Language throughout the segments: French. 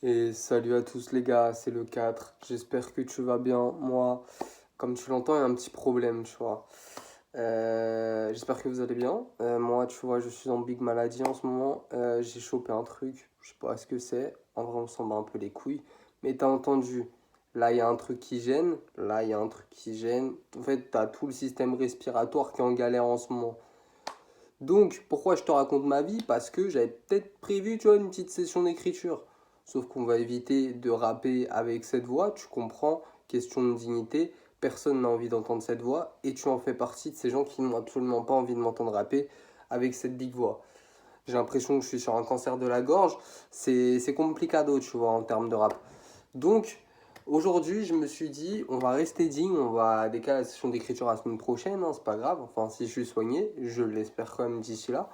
Et salut à tous les gars, c'est le 4. J'espère que tu vas bien. Moi, comme tu l'entends, il y a un petit problème, tu vois. J'espère que vous allez bien. Moi, tu vois, je suis en big maladie en ce moment. J'ai chopé un truc, je sais pas ce que c'est. En vrai, on s'en bat un peu les couilles. Mais t'as entendu, là, il y a un truc qui gêne. Là, il y a un truc qui gêne. En fait, t'as tout le système respiratoire qui est en galère en ce moment. Donc, pourquoi je te raconte ma vie? Parce que j'avais peut-être prévu, tu vois, une petite session d'écriture. Sauf qu'on va éviter de rapper avec cette voix, tu comprends, question de dignité. Personne n'a envie d'entendre cette voix et tu en fais partie de ces gens qui n'ont absolument pas envie de m'entendre rapper avec cette big voix. J'ai l'impression que je suis sur un cancer de la gorge. C'est complicado, tu vois, en termes de rap. Donc, aujourd'hui, je me suis dit, on va rester digne, on va décaler la session d'écriture la semaine prochaine, hein, c'est pas grave. Enfin, si je suis soigné, je l'espère quand même d'ici là.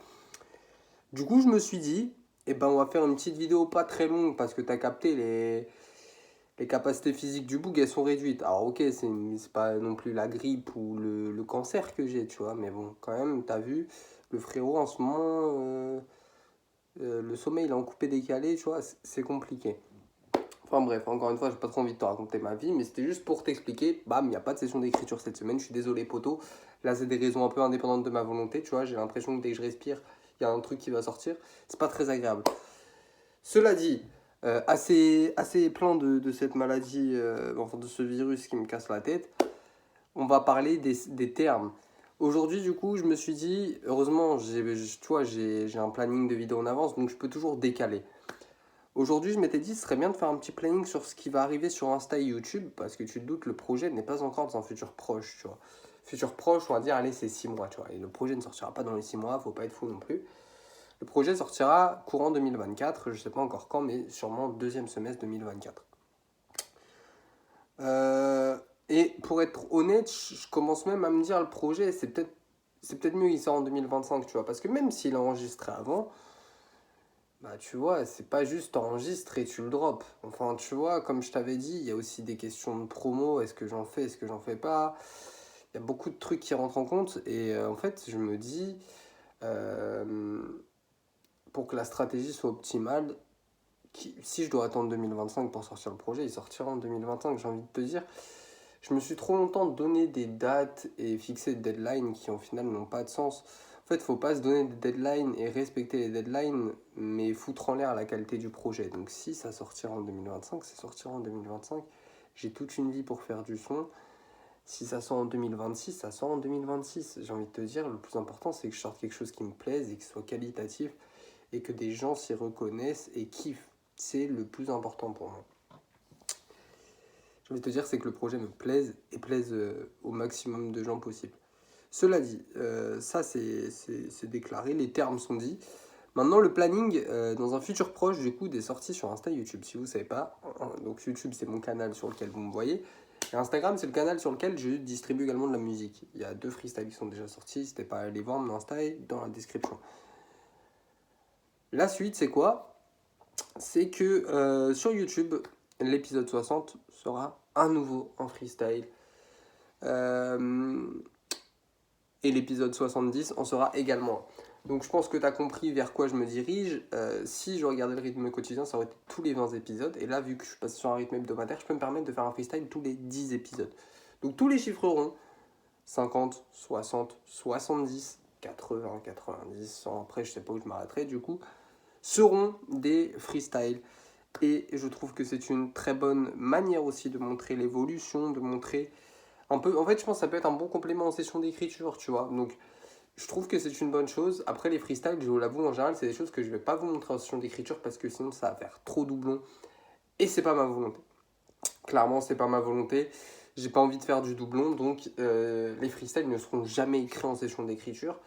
Du coup, je me suis dit, eh ben, on va faire une petite vidéo pas très longue parce que tu as capté les capacités physiques du boug, elles sont réduites. Alors, ok, c'est pas non plus la grippe ou le cancer que j'ai, tu vois, mais bon, quand même, t'as vu, le frérot en ce moment, le sommeil, il est en coupé décalé, tu vois, c'est compliqué. Enfin bref, encore une fois, j'ai pas trop envie de te raconter ma vie, mais c'était juste pour t'expliquer, bam, il n'y a pas de session d'écriture cette semaine, je suis désolé poto. Là, c'est des raisons un peu indépendantes de ma volonté, tu vois, j'ai l'impression que dès que je respire, il y a un truc qui va sortir. C'est pas très agréable. Cela dit, assez plein de cette maladie, enfin de ce virus qui me casse la tête, on va parler des termes. Aujourd'hui, du coup, je me suis dit, heureusement, tu vois, j'ai un planning de vidéo en avance, donc je peux toujours décaler. Aujourd'hui, je m'étais dit, ce serait bien de faire un petit planning sur ce qui va arriver sur Insta et YouTube, parce que tu te doutes, le projet n'est pas encore dans un futur proche, tu vois. Futur proche, on va dire, allez, c'est 6 mois, tu vois. Et le projet ne sortira pas dans les 6 mois, faut pas être fou non plus. Le projet sortira courant 2024, je sais pas encore quand, mais sûrement deuxième semestre 2024. Euh, et pour être honnête, je commence même à me dire, le projet, c'est peut-être mieux qu'il sort en 2025, tu vois. Parce que même s'il est enregistré avant, bah tu vois, c'est pas juste t'enregistres et tu le drops. Enfin, tu vois, comme je t'avais dit, il y a aussi des questions de promo, est-ce que j'en fais, est-ce que j'en fais pas. Il y a beaucoup de trucs qui rentrent en compte et en fait, je me dis, euh, pour que la stratégie soit optimale, si je dois attendre 2025 pour sortir le projet, il sortira en 2025, j'ai envie de te dire. Je me suis trop longtemps donné des dates et fixé des deadlines qui, au final, n'ont pas de sens. En fait, il ne faut pas se donner des deadlines et respecter les deadlines, mais foutre en l'air la qualité du projet. Donc, si ça sortira en 2025, ça sortira en 2025. J'ai toute une vie pour faire du son. Si ça sort en 2026, ça sort en 2026. J'ai envie de te dire, le plus important, c'est que je sorte quelque chose qui me plaise et qui soit qualitatif et que des gens s'y reconnaissent et kiffent. C'est le plus important pour moi. J'ai envie de te dire, c'est que le projet me plaise et plaise au maximum de gens possible. Cela dit, ça c'est déclaré, les termes sont dits. Maintenant, le planning, dans un futur proche, du coup, des sorties sur Insta et YouTube. Si vous ne savez pas, donc YouTube, c'est mon canal sur lequel vous me voyez. Et Instagram, c'est le canal sur lequel je distribue également de la musique. Il y a 2 freestyles qui sont déjà sortis. N'hésitez pas à aller voir, mon Insta est dans la description. La suite, c'est quoi? C'est que sur YouTube, l'épisode 60 sera à nouveau en freestyle. Euh, et l'épisode 70 en sera également. Donc je pense que tu as compris vers quoi je me dirige. Si je regardais le rythme quotidien, ça aurait été tous les 20 épisodes. Et là, vu que je suis passé sur un rythme hebdomadaire, je peux me permettre de faire un freestyle tous les 10 épisodes. Donc tous les chiffres ronds, 50, 60, 70, 80, 90, 100, après je sais pas où je m'arrêterai du coup, seront des freestyles. Et je trouve que c'est une très bonne manière aussi de montrer l'évolution, de montrer un peu. En fait, je pense que ça peut être un bon complément en session d'écriture, tu vois. Donc, je trouve que c'est une bonne chose. Après, les freestyles, je vous l'avoue, en général, c'est des choses que je vais pas vous montrer en session d'écriture parce que sinon, ça va faire trop doublon. Et c'est pas ma volonté. Clairement, c'est pas ma volonté. J'ai pas envie de faire du doublon, donc les freestyles ne seront jamais écrits en session d'écriture.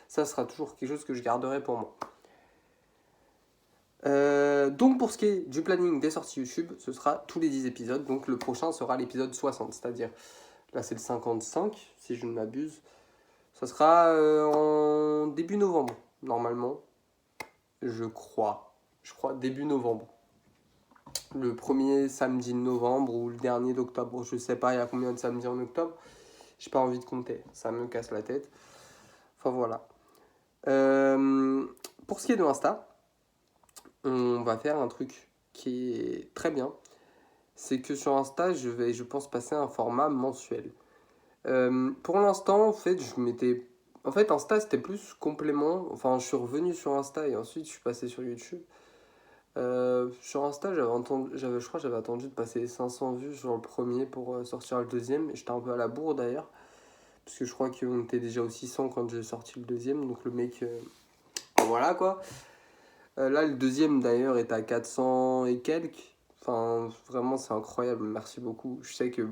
Ça sera toujours quelque chose que je garderai pour moi. Donc pour ce qui est du planning des sorties YouTube, ce sera tous les 10 épisodes. Donc le prochain sera l'épisode 60, c'est-à-dire, là c'est le 55, si je ne m'abuse. Ça sera en début novembre, normalement. Je crois. Je crois début novembre. Le premier samedi de novembre ou le dernier d'octobre. Je sais pas, il y a combien de samedis en octobre. J'ai pas envie de compter. Ça me casse la tête. Enfin voilà. Pour ce qui est de Insta, on va faire un truc qui est très bien, c'est que sur Insta, je pense, passer à un format mensuel. Pour l'instant, en fait, En fait, Insta, c'était plus complément. Enfin, je suis revenu sur Insta et ensuite, je suis passé sur YouTube. Sur Insta, je crois que j'avais attendu de passer 500 vues sur le premier pour sortir le deuxième. Et j'étais un peu à la bourre d'ailleurs. Parce que je crois qu'on était déjà aux 600 quand j'ai sorti le deuxième. Donc le mec... voilà quoi. Là, le deuxième d'ailleurs est à 400 et quelques. Enfin, vraiment, c'est incroyable. Merci beaucoup. Je sais que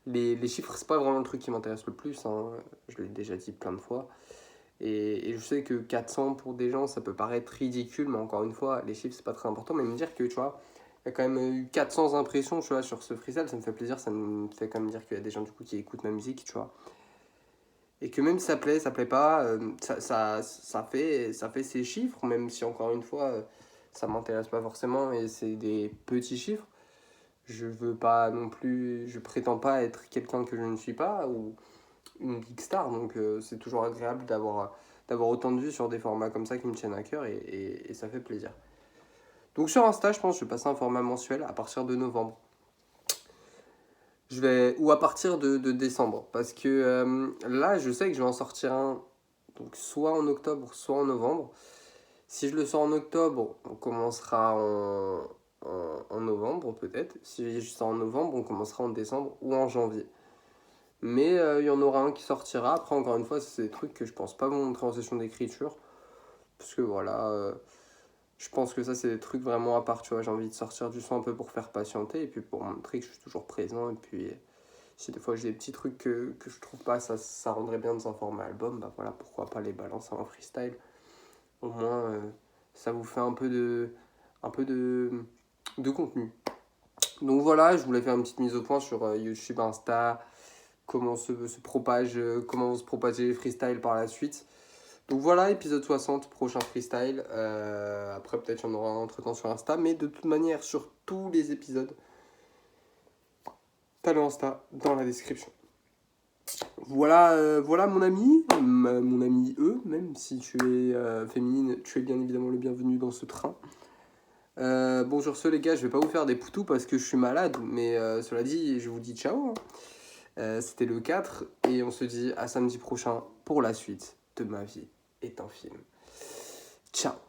les chiffres, c'est pas vraiment le truc qui m'intéresse le plus, hein. Je l'ai déjà dit plein de fois. Et je sais que 400 pour des gens, ça peut paraître ridicule, mais encore une fois, les chiffres, c'est pas très important. Mais me dire que, tu vois, il y a quand même eu 400 impressions, tu vois, sur ce freestyle, ça me fait plaisir. Ça me fait quand même dire qu'il y a des gens, du coup, qui écoutent ma musique, tu vois. Et que même si ça plaît pas, ça fait ses chiffres, même si, encore une fois, ça m'intéresse pas forcément et c'est des petits chiffres. Je veux pas non plus, je prétends pas être quelqu'un que je ne suis pas ou une big star, donc c'est toujours agréable d'avoir autant de vues sur des formats comme ça qui me tiennent à cœur et ça fait plaisir. Donc sur Insta, je pense que je vais passer un format mensuel à partir de novembre. Ou à partir de décembre, parce que là, je sais que je vais en sortir un, donc soit en octobre, soit en novembre. Si je le sors en octobre, on commencera en novembre peut-être. Si je sors en novembre, on commencera en décembre ou en janvier. Mais il y en aura un qui sortira. Après, encore une fois, c'est des trucs que je pense pas vous montrer en session d'écriture. Parce que voilà, je pense que ça, c'est des trucs vraiment à part. Tu vois, j'ai envie de sortir du son un peu pour faire patienter et puis pour montrer que je suis toujours présent. Et puis, si des fois j'ai des petits trucs que je trouve pas, ça rendrait bien dans un format album, bah voilà, pourquoi pas les balancer en freestyle. Au moins, ça vous fait un peu de contenu. Donc voilà, je voulais faire une petite mise au point sur YouTube, Insta, comment vont se propager les freestyles par la suite. Donc voilà, épisode 60, prochain freestyle. Après, peut-être qu'il y en aura un entre-temps sur Insta, mais de toute manière, sur tous les épisodes, t'as le Insta dans la description. Voilà mon ami, mon ami même si tu es féminine, tu es bien évidemment le bienvenu dans ce train. Bon, sur ce, les gars, je vais pas vous faire des poutous parce que je suis malade, mais cela dit, je vous dis ciao, hein. C'était le 4 et on se dit à samedi prochain pour la suite de Ma vie est un film. Ciao.